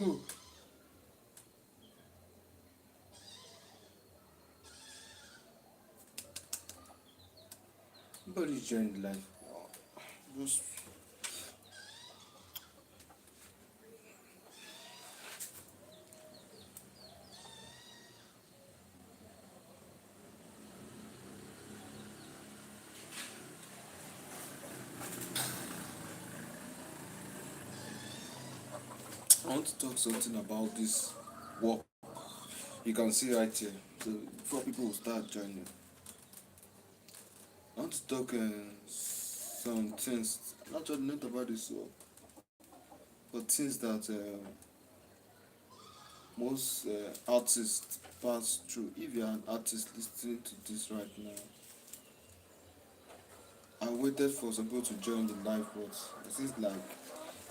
Nobody joined life. Just I want to talk something about this work. You can see right here. So before people will start joining, I want to talk some things. Actually, not about this work, but things that most artists pass through. If you are an artist listening to this right now, I waited for some people to join the live, but this is like,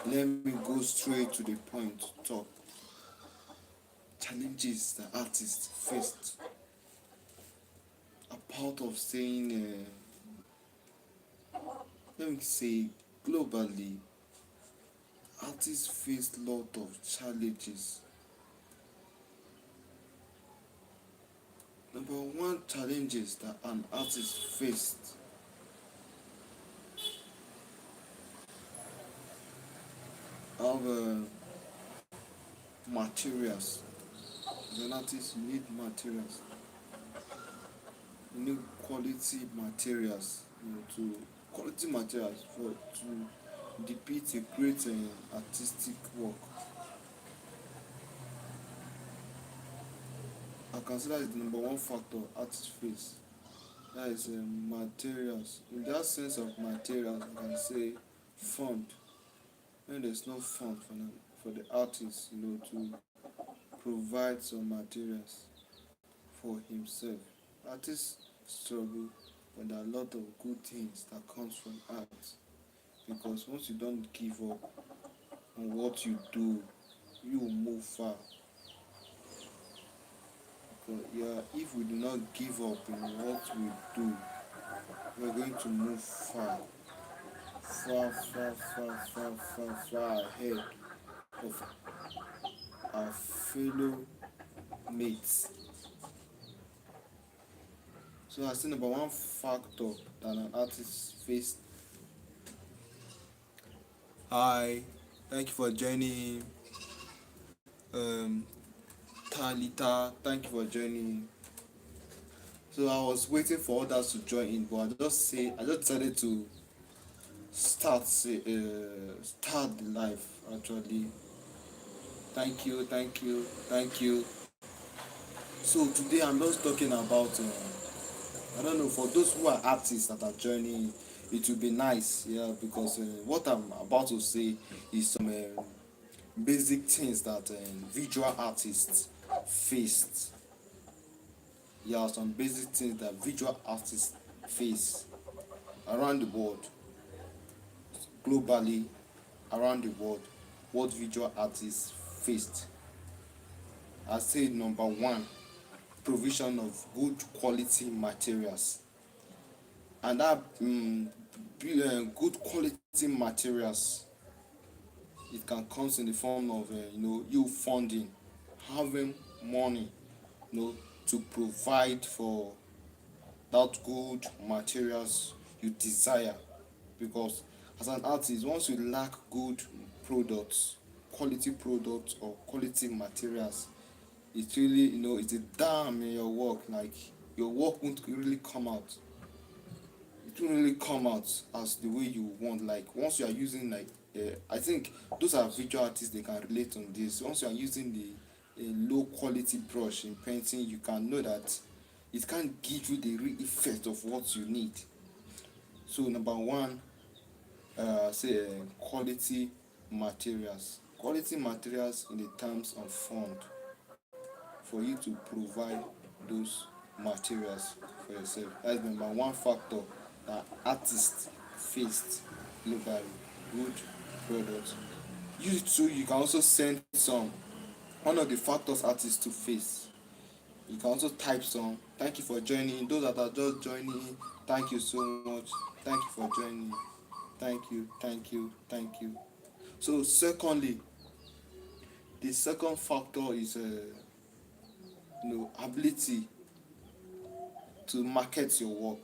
let me go straight to the point to talk. Challenges that artists faced are part of saying, let me say, globally, artists face lot of challenges. Number one challenges that an artist faced are materials. As an artist, you need materials. You need quality materials, to quality materials for to depict a great artistic work. I consider it the number one factor artists face. That is materials. In that sense of materials, I can say fund. When there's no fund for the artist, to provide some materials for himself. Artists struggle, but there are a lot of good things that comes from art. Because once you don't give up on what you do, you will move far. Because yeah, if we do not give up in what we do, we're going to move far, far, far, far, far, far, far ahead of our fellow mates. So I think number one factor that an artist face. Hi, thank you for joining. Um, Talita, thank you for joining. So I was waiting for others to join in, but I just decided to start the live. Actually, thank you, thank you, thank you. So today I'm just talking about. I don't know, for those who are artists that are joining, it will be nice, yeah, because what I'm about to say is some basic things that visual artists faced. Yeah, some basic things that visual artists face around the world, globally, around the world, what visual artists faced. I say number one, provision of good quality materials, and that good quality materials, it can come in the form of you funding, having money, to provide for that good materials you desire. Because as an artist, once you lack good products, quality products or quality materials, it's really, it's a damn in your work. Like, your work won't really come out, it won't really come out as the way you want. Like, once you are using, like, I think those are visual artists, they can relate on this. Once you are using the a low quality brush in painting, you can know that it can't give you the real effect of what you need. So number one, say quality materials. Quality materials in the terms of fund, for you to provide those materials for yourself. That's number one factor that artists faced globally. Good products. You too, you can also send some. One of the factors artists to face. You can also type some. Thank you for joining. Those that are just joining, thank you so much. Thank you for joining. Thank you, thank you, thank you. So secondly, The second factor is ability to market your work.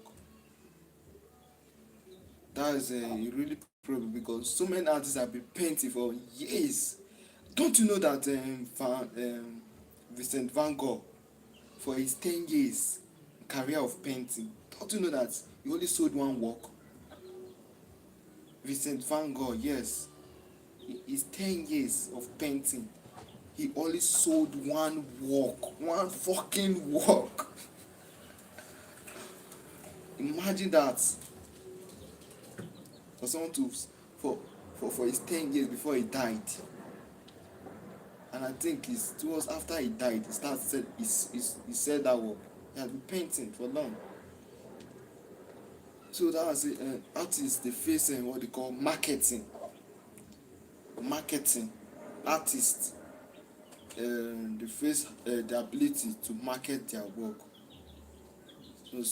That is really problem because so many artists have been painting for years. Don't you know that Vincent Van Gogh, for his 10 years career of painting, don't you know that he only sold one work? Vincent Van Gogh, yes, his 10 years of painting, he only sold one work, one fucking work. Imagine that for someone to for his 10 years before he died. And I think it was after he died, he said that work. He had been painting for long. So that was it. Artists they face what they call marketing. Marketing. Artists they face the ability to market their work. So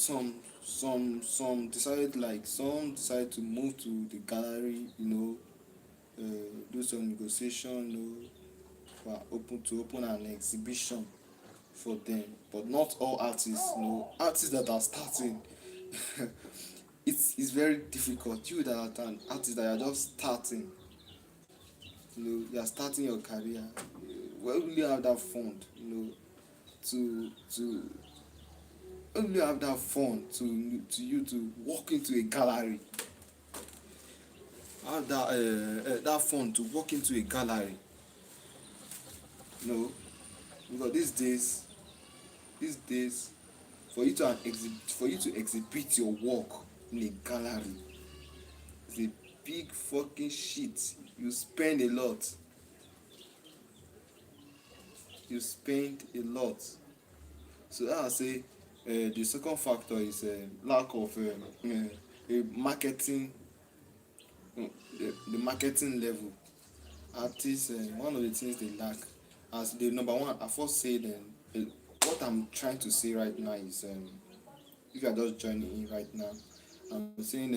some decide to move to the gallery, do some negotiation, open an exhibition for them. But not all artists, artists that are starting. It's very difficult. You that are an artist that are just starting, you are starting your career. Where will you have that fund, to where will you have that fund to you to walk into a gallery? Have that fund to walk into a gallery, because these days, for you to exhibit your work in a gallery, it's a big fucking shit. You spend a lot. So I say the second factor is lack of marketing, the marketing level. Artists, one of the things they lack, as the number one, I first say what I'm trying to say right now is, if you are just joining in right now, I'm saying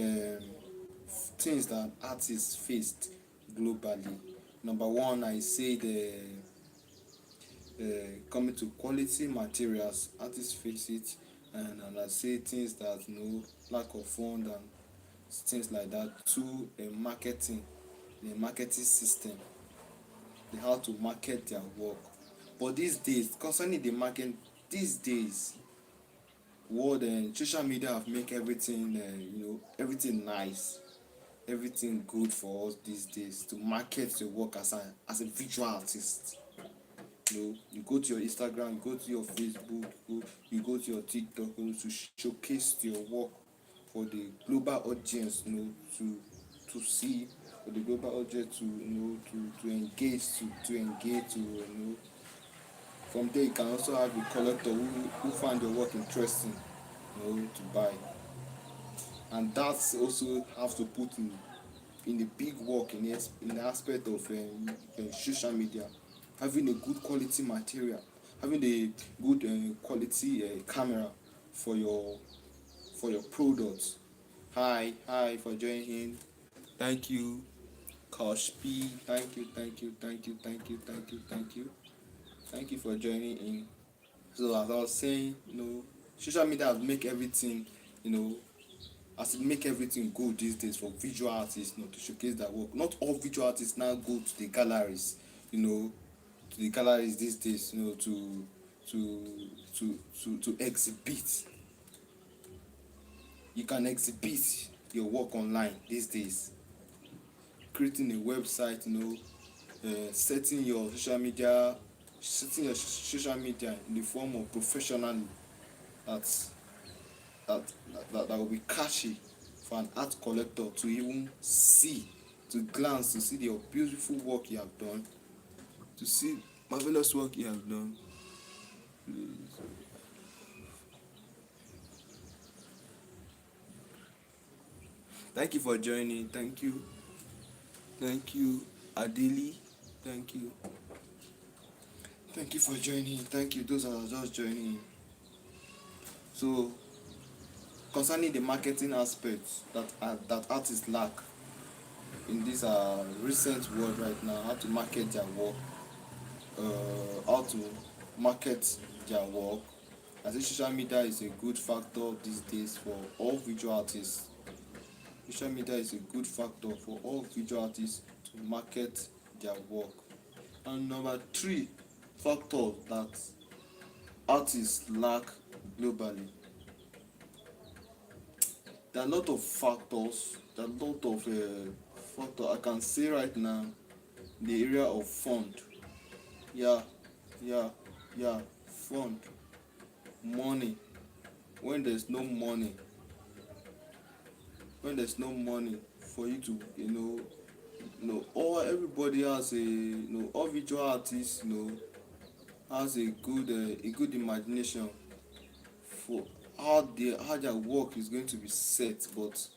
things that artists faced globally. Number one, I say the coming to quality materials, artists face it, and I say things that lack of fund and things like that. Two, the marketing system, they how to market their work. But these days, concerning the market, these days, world and social media have make everything, everything nice, everything good for us these days to market your work as a visual artist. You go to your Instagram, you go to your Facebook, you go to your TikTok, to showcase your work for the global audience, to see, for the global audience to to engage, from there you can also have a collector who find your work interesting, to buy. And that's also have to put in the big work in the aspect of social media, having a good quality material, having a good quality camera for your products. Hi for joining in. Thank you, Kosh P. Thank you for joining in. So as I was saying, social media has make everything, as it make everything good these days for visual artists, to showcase their work. Not all visual artists now go to the galleries, these days, to exhibit. You can exhibit your work online these days. Creating a website, setting your social media in the form of professionally, that that will be catchy for an art collector to even see, to glance, to see your beautiful work you have done, to see marvelous work you have done. Thank you for joining. Thank you, Adili. Thank you for joining. Thank you, those that are just joining. So, concerning the marketing aspects that artists lack in this recent world right now, how to market their work. how to market their work. I think social media is a good factor these days for all visual artists. Social media is a good factor for all visual artists to market their work. And number three factor that artists lack globally. There are a lot of factors. There are a lot of factors I can say right now. The area of fund, yeah, yeah, yeah, fund, money. When there's no money, when there's no money for you to, all everybody has all visual artists, has a good imagination for how their work is going to be set, but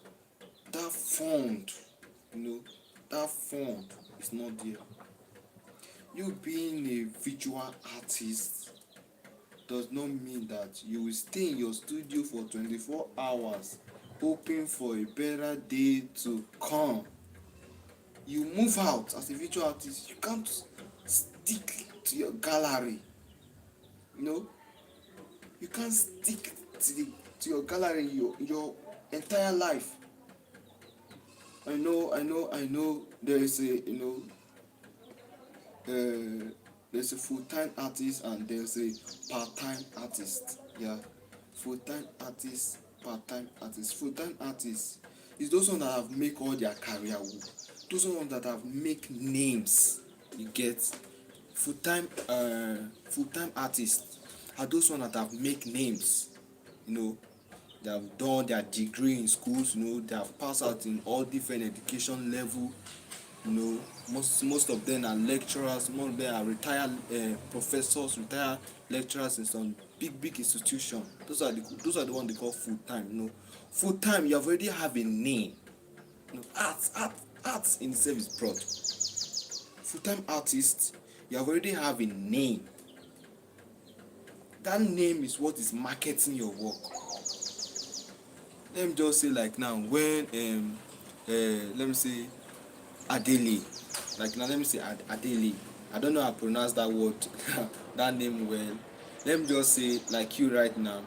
that fund, you know, that fund is not there. You being a visual artist does not mean that you will stay in your studio for 24 hours hoping for a better day to come. You move out as a visual artist, you can't stick to your gallery. You know, you can't stick to your gallery your entire life. I know there is there's a full-time artist and there's a part-time artist. Yeah, full-time artist, part-time artist. Full-time artist is those ones that have make all their career. Those ones that have make names. You get full-time artists are those ones that have make names. You know, they have done their degree in schools. They have passed out in all different education level. Most of them are lecturers. Most of them are retired professors, retired lecturers in some big institution. Those are the ones they call full time. Full time you have already have a name. Arts in itself is broad. Full time artist, you have already have a name. That name is what is marketing your work. Let me just say, like now, when let me say Adele, like now let me say Adele. I don't know how to pronounce that word, that name well. Let me just say, like you right now,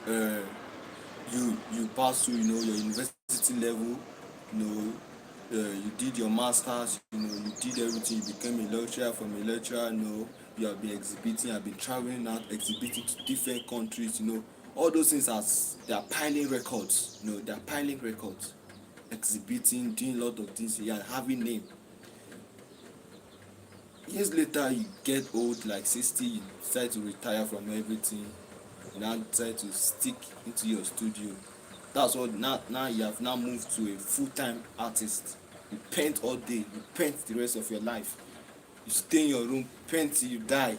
uh, you pass through, your university level, you did your masters, you did everything, you became a lecturer. From a lecturer, you have been exhibiting, you have been traveling out, exhibiting to different countries, all those things they are piling records, they are piling records, exhibiting, doing a lot of things, yeah, having name. Years later you get old, like 60, you decide to retire from everything, you now decide to stick into your studio. That's what now you have now moved to a full-time artist. You paint all day, you paint the rest of your life, you stay in your room, paint till you die.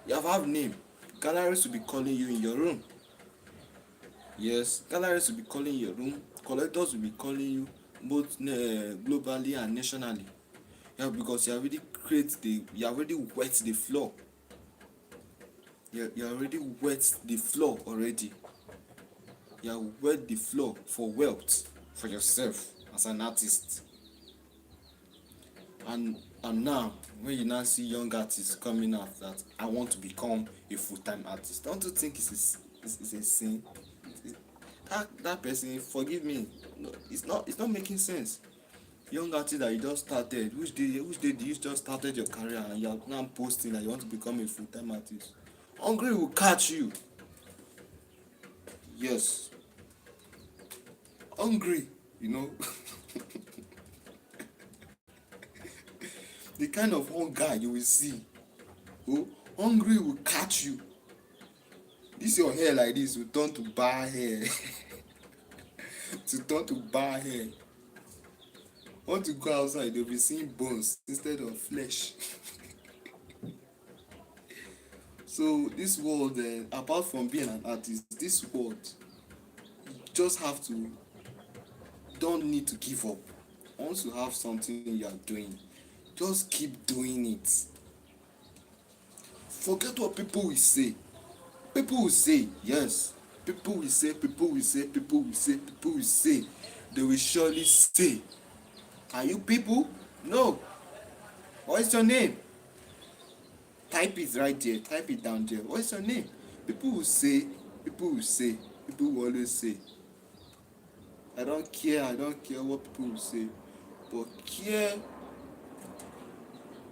You have name. Galleries will be calling you in your room. Yes, galleries will be calling your room. Collectors will be calling you, both globally and nationally. Yeah, because you already wet the floor. You already wet the floor already. You have wet the floor for wealth for yourself as an artist. And now, when you now see young artists coming out that I want to become a full-time artist, don't you think it's a sin? That person, forgive me, no, it's not making sense. Young artist that you just started, which day did you just started your career and you are now posting that you want to become a full-time artist? Hungry will catch you. Yes, hungry, the kind of hunger you will see. Oh, hungry will catch you. This your hair like this will turn to bar hair. To turn to bar hair. Want to go outside, they'll be seeing bones instead of flesh. So this world, apart from being an artist, this world, you just have to, don't need to give up. Once you have something you are doing, just keep doing it. Forget what people will say. People will say, yes. People will say, people will say, people will say, people will say. They will surely say. Are you people? No. What's your name? Type it right there. Type it down there. What's your name? People will say, people will say, people will always say, I don't care what people will say, but care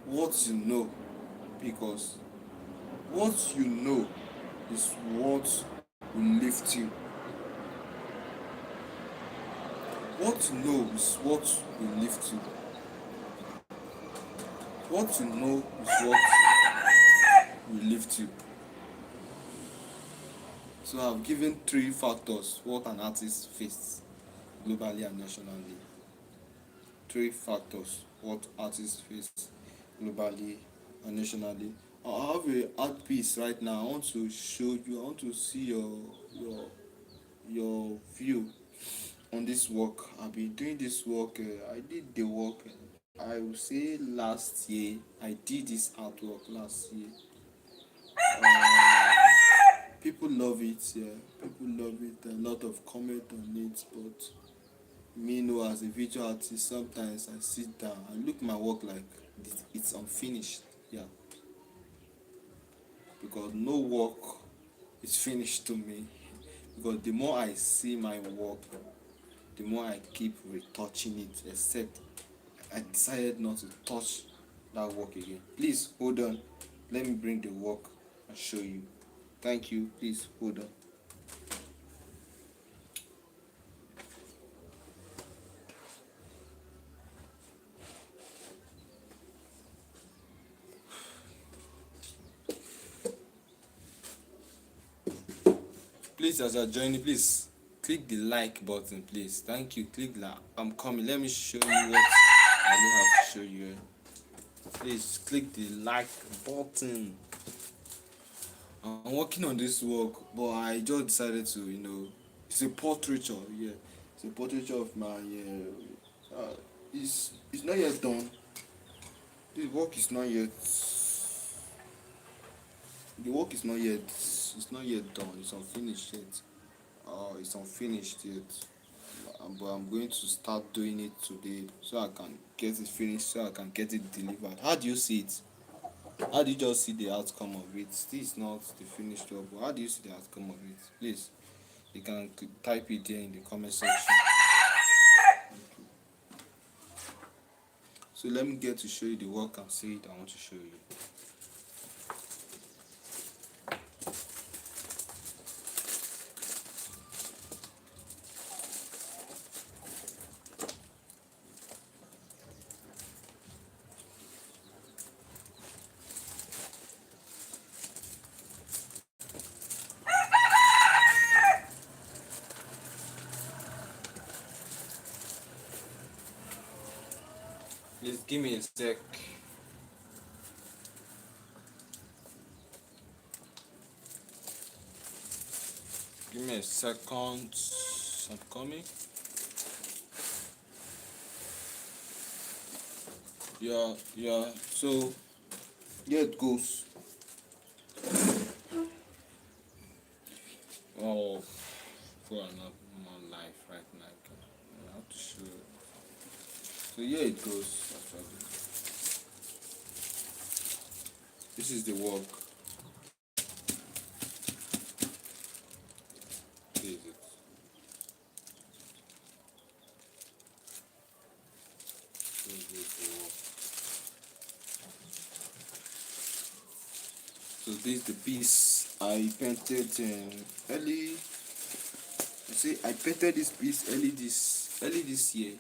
what you know, because what you know is what will lift you. What you know is what will lift you. What you know is what will lift you. So I've given three factors what an artist faces globally and nationally. Three factors what artists face globally and nationally. I have a art piece right now. I want to show you. I want to see your view on this work. I've been doing this work. I did the work. I will say last year. I did this artwork last year. People love it. Yeah, people love it. A lot of comment on it, but me know as a visual artist, sometimes I sit down and look my work like it's unfinished. Yeah, because no work is finished to me. Because the more I see my work, the more I keep retouching it. Except I decided not to touch that work again. Please hold on. Let me bring the work and show you. Thank you. Please hold on. Please, as you're joining, please click the like button, please. Thank you. Click like. I'm coming. Let me show you what I know how to show you. Please click the like button. I'm working on this work, but I just decided to, it's a portraiture. Yeah, it's a portraiture of my. It's not yet done. The work is not yet. The work is not yet. It's not yet done. It's unfinished yet. It's unfinished yet. But I'm going to start doing it today so I can get it finished, so I can get it delivered. How do you see it? How do you just see the outcome of it? This is not the finished job, but how do you see the outcome of it? Please, you can type it there in the comment section. So let me get to show you the work and see it I want to show you. Please give me a sec. Give me a second. I'm coming. Yeah. So here it goes. Oh, for another life right now. I have to show it. So here it goes. Actually, this is the work. Here is it. Here is the work. So this is the piece I painted early. You see, I painted this piece early this year.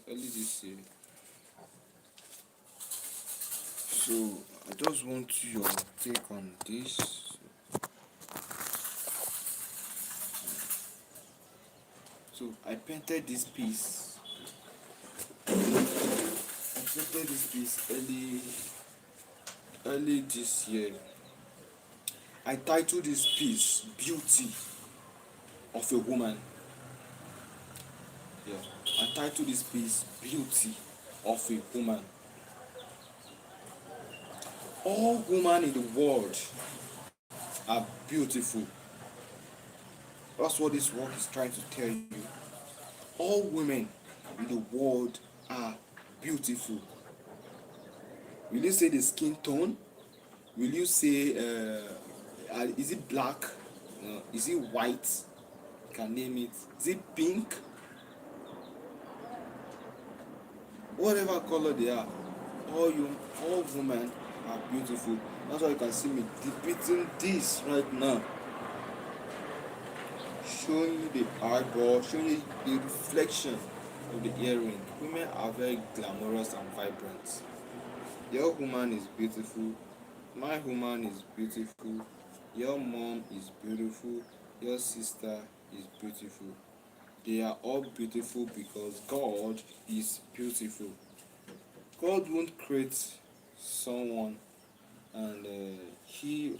Early this year. So I just want your take on this. So I painted this piece. I painted this piece early this year. I titled this piece "Beauty of a Woman." Yeah, I titled this piece "Beauty of a Woman." All women in the world are beautiful. That's what this work is trying to tell you. All women in the world are beautiful? Will you say the skin tone? Will you say is it black? Is it white? You can name it. Is it pink? Whatever color they are, all women are beautiful. That's why you can see me depicting this right now, showing you the eyeball, showing you the reflection of the earring. Women are very glamorous and vibrant. Your woman is beautiful. My woman is beautiful. Your mom is beautiful. Your sister is beautiful. They are all beautiful because God is beautiful. God won't create someone and he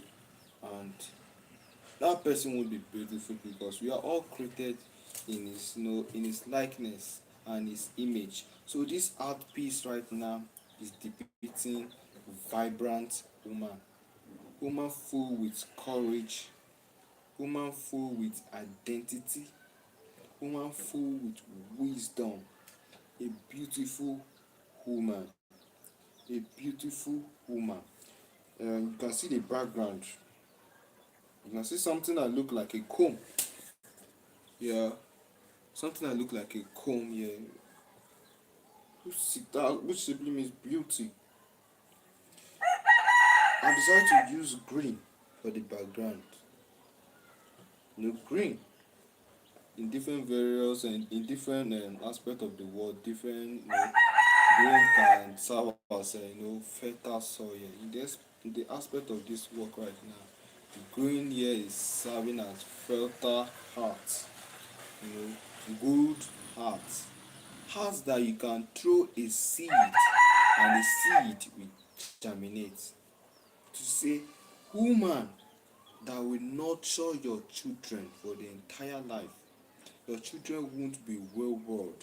and that person won't be beautiful because we are all created in his in his likeness and his image. So this art piece right now is depicting vibrant woman, woman full with courage, woman full with identity, woman full with wisdom, a beautiful woman, a beautiful woman. You can see the background. You can see something that look like a comb. Yeah, something that look like a comb. Yeah, which simply means beauty. I decided to use green for the background. Green in different various and in different aspect of the world, different green can serve as fertile soil. In the aspect of this work right now, the green here is serving as fertile heart, good heart, heart that you can throw a seed and the seed will germinate. To say, woman that will nurture your children for the entire life. Your children won't be wayward.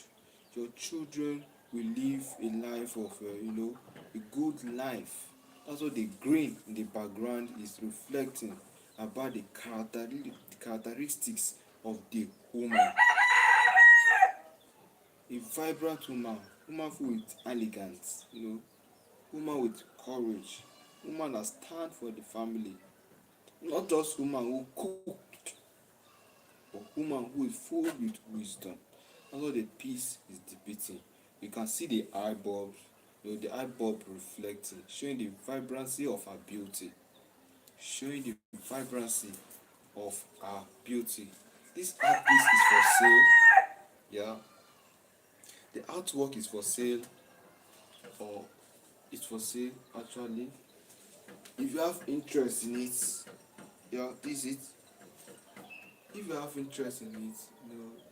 Your children will live a life of, a good life. That's what the green in the background is reflecting about the characteristics of the woman. A vibrant woman, woman full with elegance, woman with courage, woman that stand for the family. Not just woman who cooked, but woman who is full with wisdom. That's what the piece is depicting. You can see the eye bulb, the eye bulb reflecting, showing the vibrancy of her beauty, showing the vibrancy of her beauty. This art piece is for sale. Yeah, the artwork is for sale, or it's for sale actually. If you have interest in it, yeah, this is it. If you have interest in it,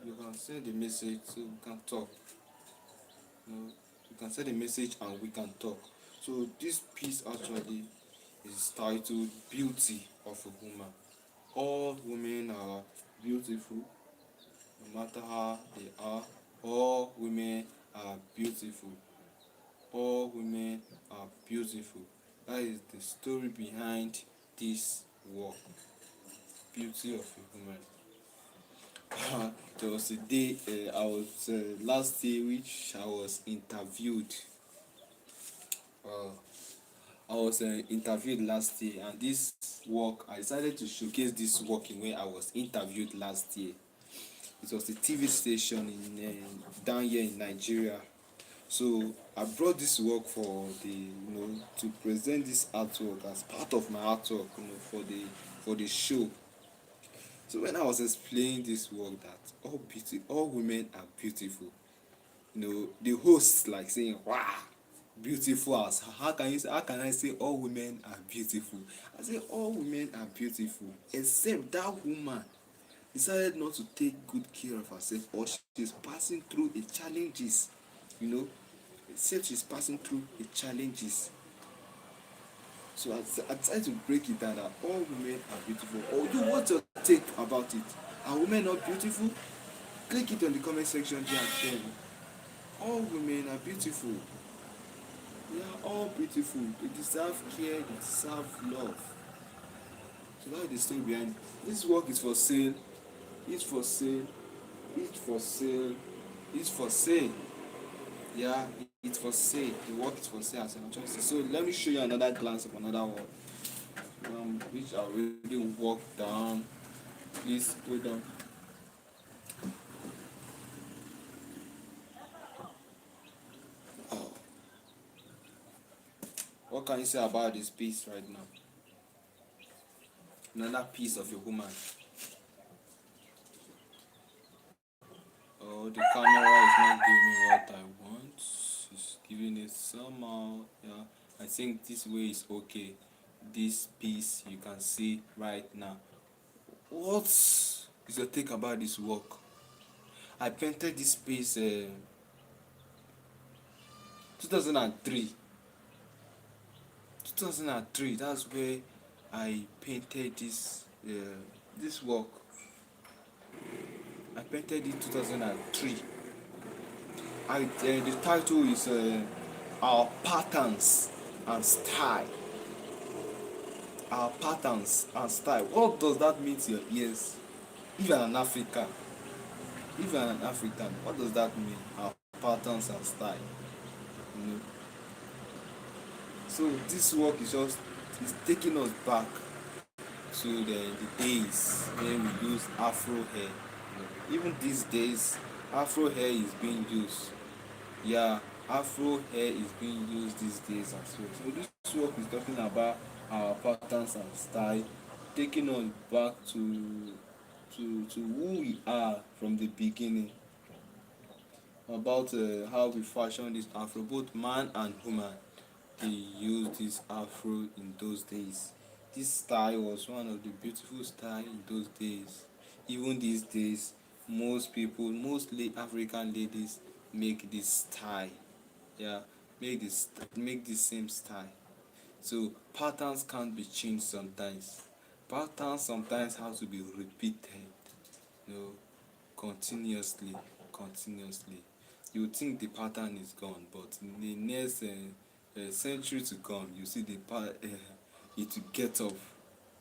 you can send a message so we can talk. You can send a message and we can talk. So this piece actually is titled Beauty of a Woman. All women are beautiful, no matter how they are. All women are beautiful. All women are beautiful. That is the story behind this work. Beauty of a woman. There was a day I was last day which I was interviewed. Uh, I was interviewed last year, and this work I decided to showcase this work in where I was interviewed last year. It was a TV station in down here in Nigeria. So I brought this work for the to present this artwork as part of my artwork for the show. So when I was explaining this work that all women are beautiful, the host like saying, wow, beautiful as how can I say all women are beautiful? I say all women are beautiful except that woman decided not to take good care of herself, or she's passing through a challenges, you know except she's passing through a challenges. So I decided to break it down that all women are beautiful. Or you, what's your take about it? Are women not beautiful? Click it on the comment section there and tell me. All women are beautiful. They are all beautiful. They deserve care, they deserve love. So that is the story behind it. This work is for sale. It's for sale. It's for sale. It's for sale. Yeah, it's for sale. The work is for sale as an choice. So let me show you another glance of another work, which I already walked down. Please go down. What can you say about this piece right now? Another piece of a woman. Oh, the camera is not giving me what I want. It's giving it somehow. Yeah, I think this way is okay. This piece you can see right now. What is your take about this work? I painted this piece 2003. 2003. That's where I painted this work. I painted it 2003. The title is Our Patterns and Style. Our patterns and style. What does that mean to your ears? If you're an African, what does that mean? Our patterns and style. You know? So this work is just it's taking us back to the days when we use Afro hair. Even these days, Afro hair is being used. Yeah, Afro hair is being used these days as well. So this work is talking about our patterns and style, taking us back to who we are from the beginning. About how we fashion this Afro, both man and woman. They used this Afro in those days. This style was one of the beautiful style in those days. Even these days, most people, mostly African ladies, make this style. Yeah, make the same style. So patterns can't be changed sometimes. Patterns sometimes have to be repeated, you know, continuously, continuously. You would think the pattern is gone, but in the next century to come, you see it will get up.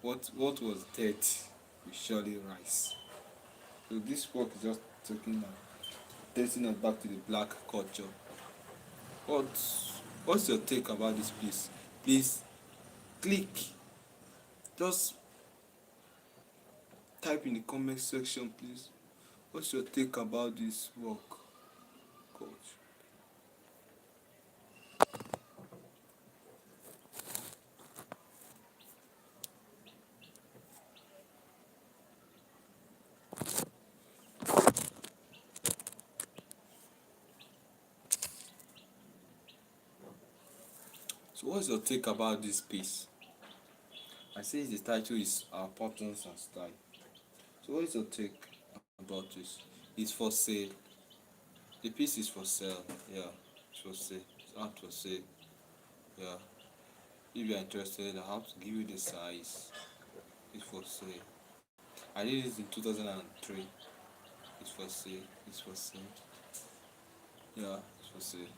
What was dead will surely rise. So this work is just taking us back to the black culture. What what's your take about this piece? Please click. Just type in the comment section, please. What's your take about this work, coach? So what's your take about this piece? I say the title is Our Patterns and Style. So what is your take about this? It's for sale. The piece is for sale. Yeah, it's for sale. It's out for sale. Yeah. If you're interested, I have to give you the size. It's for sale. I did it in 2003. It's for sale. It's for sale. Yeah, it's for sale.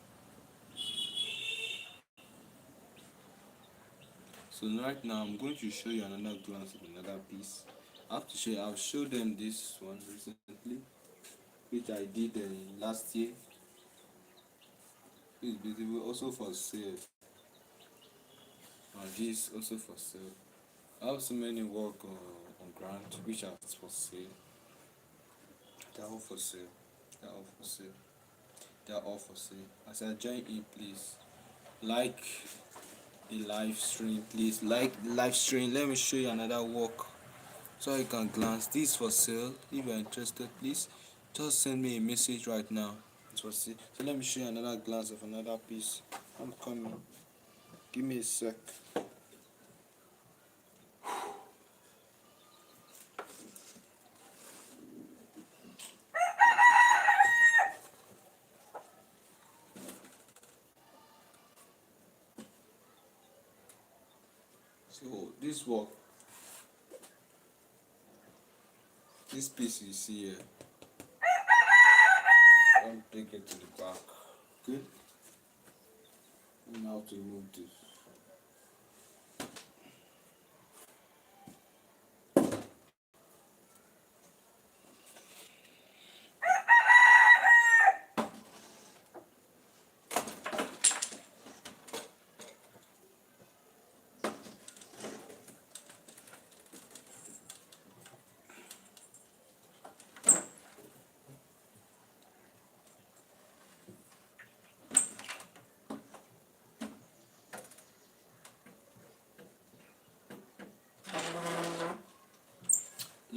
So right now I'm going to show you another glance of another piece. I have to show you, I've showed them this one recently, which I did last year. It's beautiful, also for sale. And this also for sale. I have so many work on ground which are for sale. They're all for sale. They're all for sale. They're all for sale. As I join in, please like the live stream. Please like the live stream. Let me show you another work so you can glance. This for sale. If you're interested, please just send me a message right now. It's for sale. So let me show you another glance of another piece. I'm coming. Give me a sec. So this work, this piece you see here, I'll take it to the back. Okay? And how to remove this.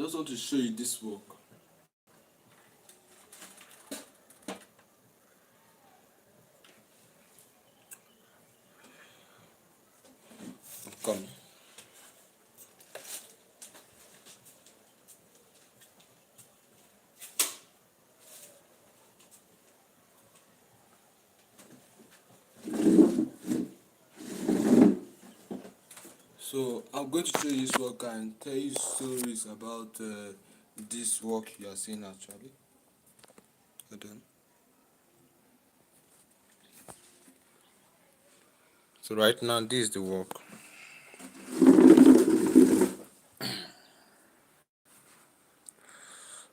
just want to show you this work. Come. So I'm going to show you this work and tell you stories about this work you are seeing actually. Hold on. So right now this is the work.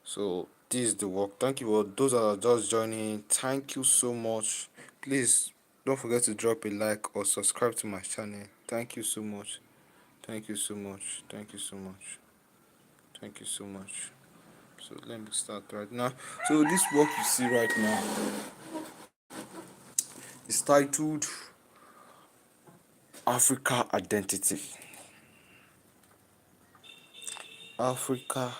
So this is the work. Thank you for those that are just joining. Thank you so much. Please don't forget to drop a like or subscribe to my channel. Thank you so much. Thank you so much. Thank you so much. Thank you so much. So let me start right now. So this work you see right now is titled Africa Identity. Africa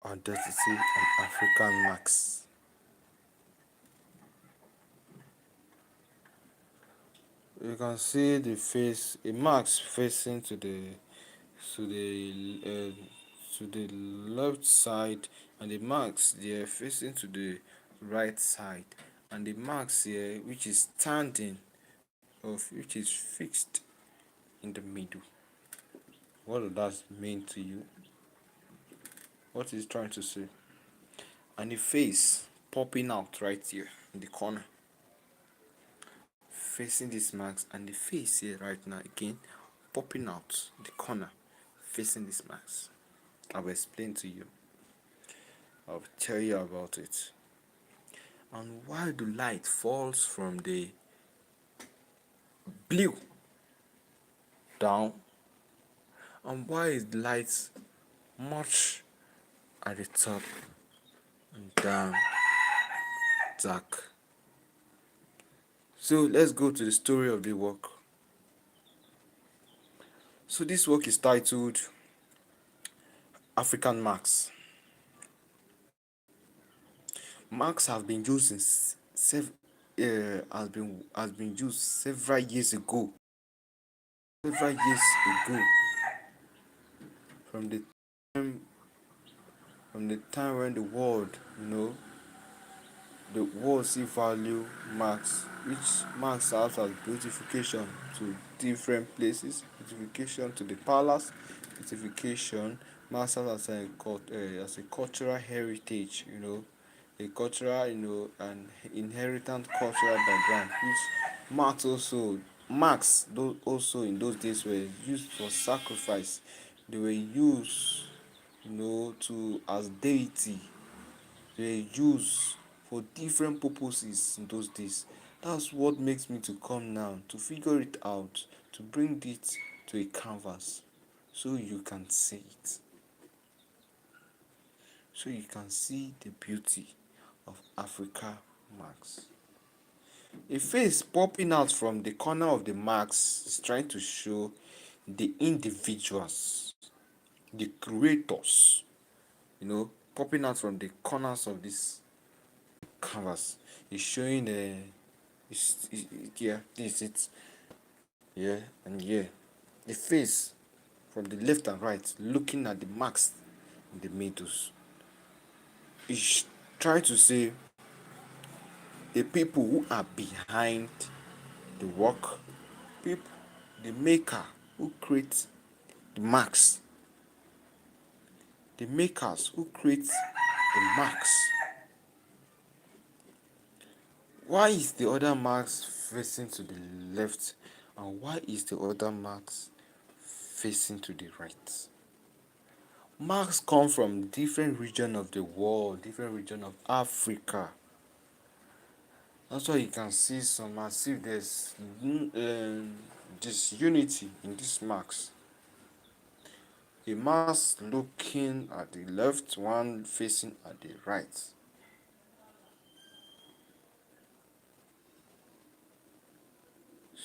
Identity and African Marks. You can see the face, a marks facing to the to the left side, and the marks there facing to the right side, and the marks here which is standing of which is fixed in the middle. What does that mean to you? What is trying to say? And the face popping out right here in the corner, facing these marks, and the face here right now again popping out the corner facing these marks. I will explain to you. I'll tell you about it. And why the light falls from the blue down, and why is the light much at the top and down dark. So let's go to the story of the work. So this work is titled African Marks. Marks have been used has been used several years ago. Several years ago, from the time when the world, the world see value marks, which marks serves as beautification to different places, beautification to the palace, beautification marks serves as a cultural heritage, a cultural, an inheritant cultural background, which marks those also in those days were used for sacrifice. They were used, to as deity. They were used for different purposes in those days. That's what makes me to come now to figure it out, to bring it to a canvas so you can see it. So you can see the beauty of Africa marks. A face popping out from the corner of the marks is trying to show the individuals, the creators, popping out from the corners of this canvas. Is showing yeah, this is it. Yeah, and yeah. The face from the left and right looking at the marks in the middles. Is trying to say the people who are behind the work, people, the maker who creates the marks, the makers who create the marks. Why is the other marks facing to the left, and why is the other marks facing to the right? Marks come from different region of the world, different region of Africa. That's why you can see some as if there's this unity in these marks. A mask looking at the left, one facing at the right.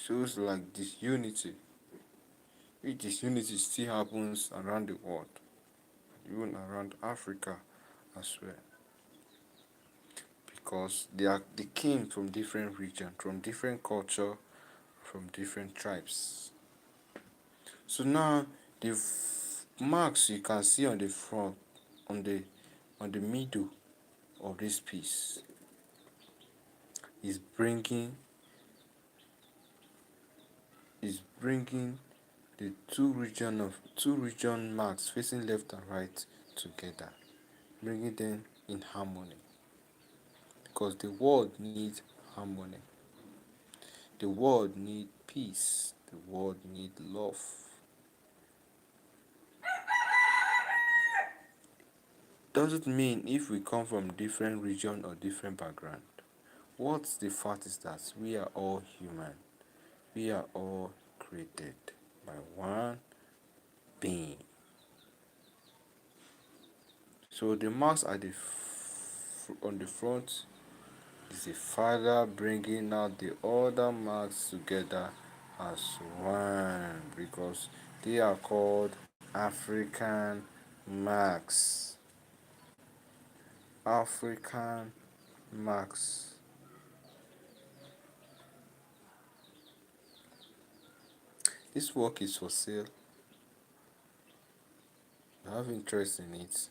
Shows like this unity. which this unity still happens around the world, even around Africa as well, because they came from different regions, from different culture, from different tribes. So now the marks you can see on the front, on the middle of this piece is bringing the two region marks facing left and right together, bringing them in harmony, because the world needs harmony, the world needs peace, the world needs love. Doesn't mean if we come from different region or different background. What's the fact is that we are all human. We are all created by one being. So the marks at on the front is the Father bringing out the other marks together as one, because they are called African marks. African marks. This work is for sale. If you have interest in it,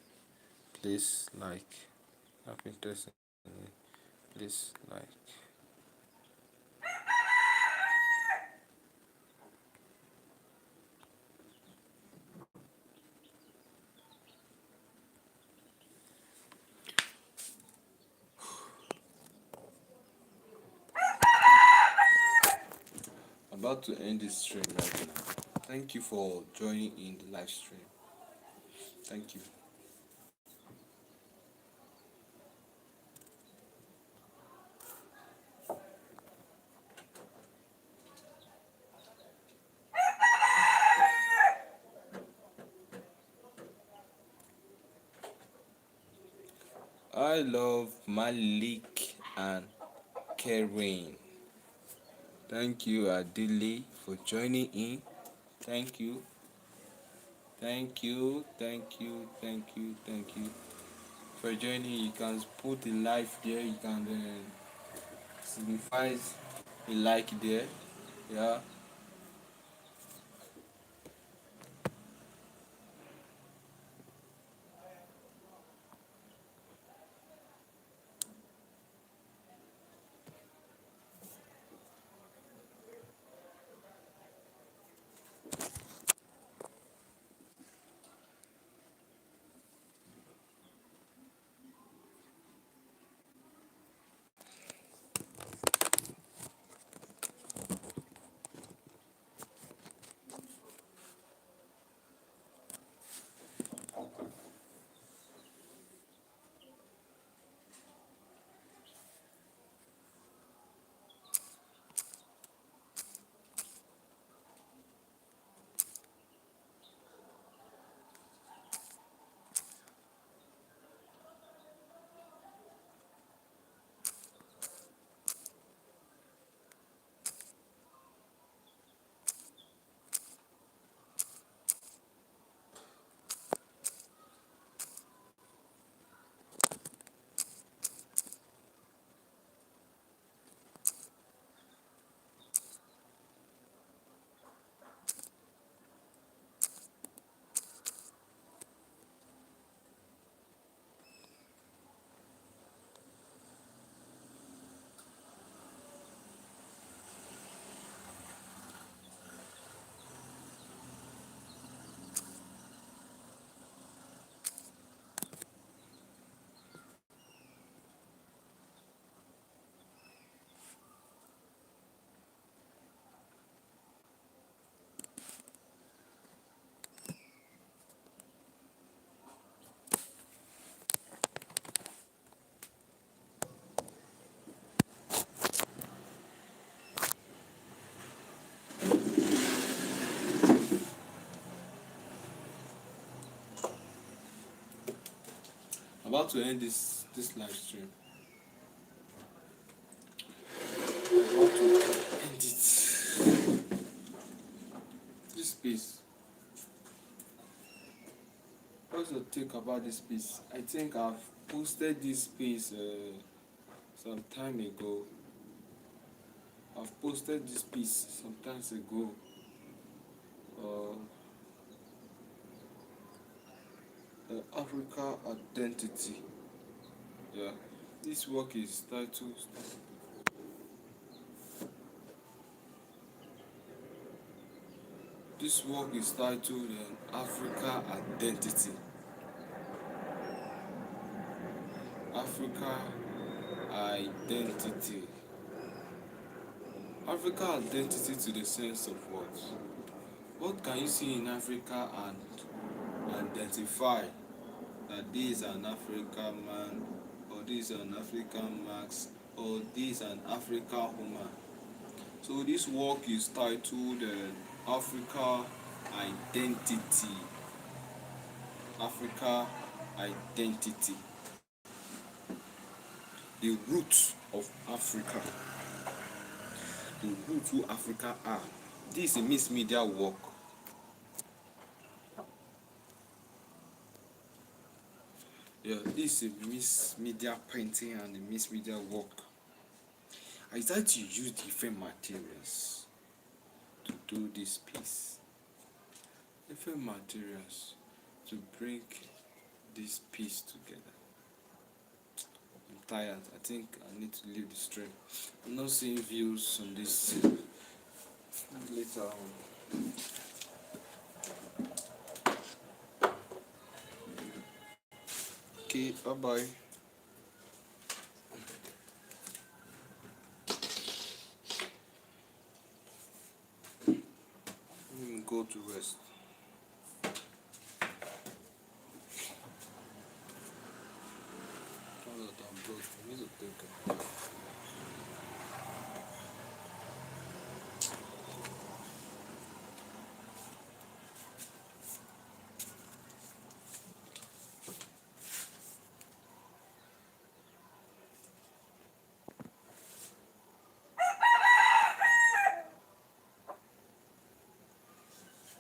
please like. Have interest in it, please like. About to end this stream right now. Thank you for joining in the live stream. Thank you. I love Malik and Karen. Thank you, Adili, for joining in. Thank you. Thank you. Thank you. Thank you. Thank you for joining. You can put a like there. You can signify a like there. Yeah. About to end this live stream. About to end it. This piece. What's your take about this piece? I think I've posted this piece some time ago. I've posted this piece some times ago. Africa Identity. Yeah, this work is titled. This work is titled Africa Identity. Africa Identity. Africa identity to the sense of what? What can you see in Africa and identify that this is an African man, or this is an African max, or this is an African woman? So this work is titled Africa Identity. Africa Identity. The roots of Africa. The roots who Africa are. This is a mixed media work. Yeah, this is a mixed media painting and a mixed media work. I decided to use different materials to do this piece. Different materials to bring this piece together. I'm tired. I think I need to leave the stream. I'm not seeing views on this later on. Okay, bye bye. Let me go to rest. Now that I'm broke, I need to take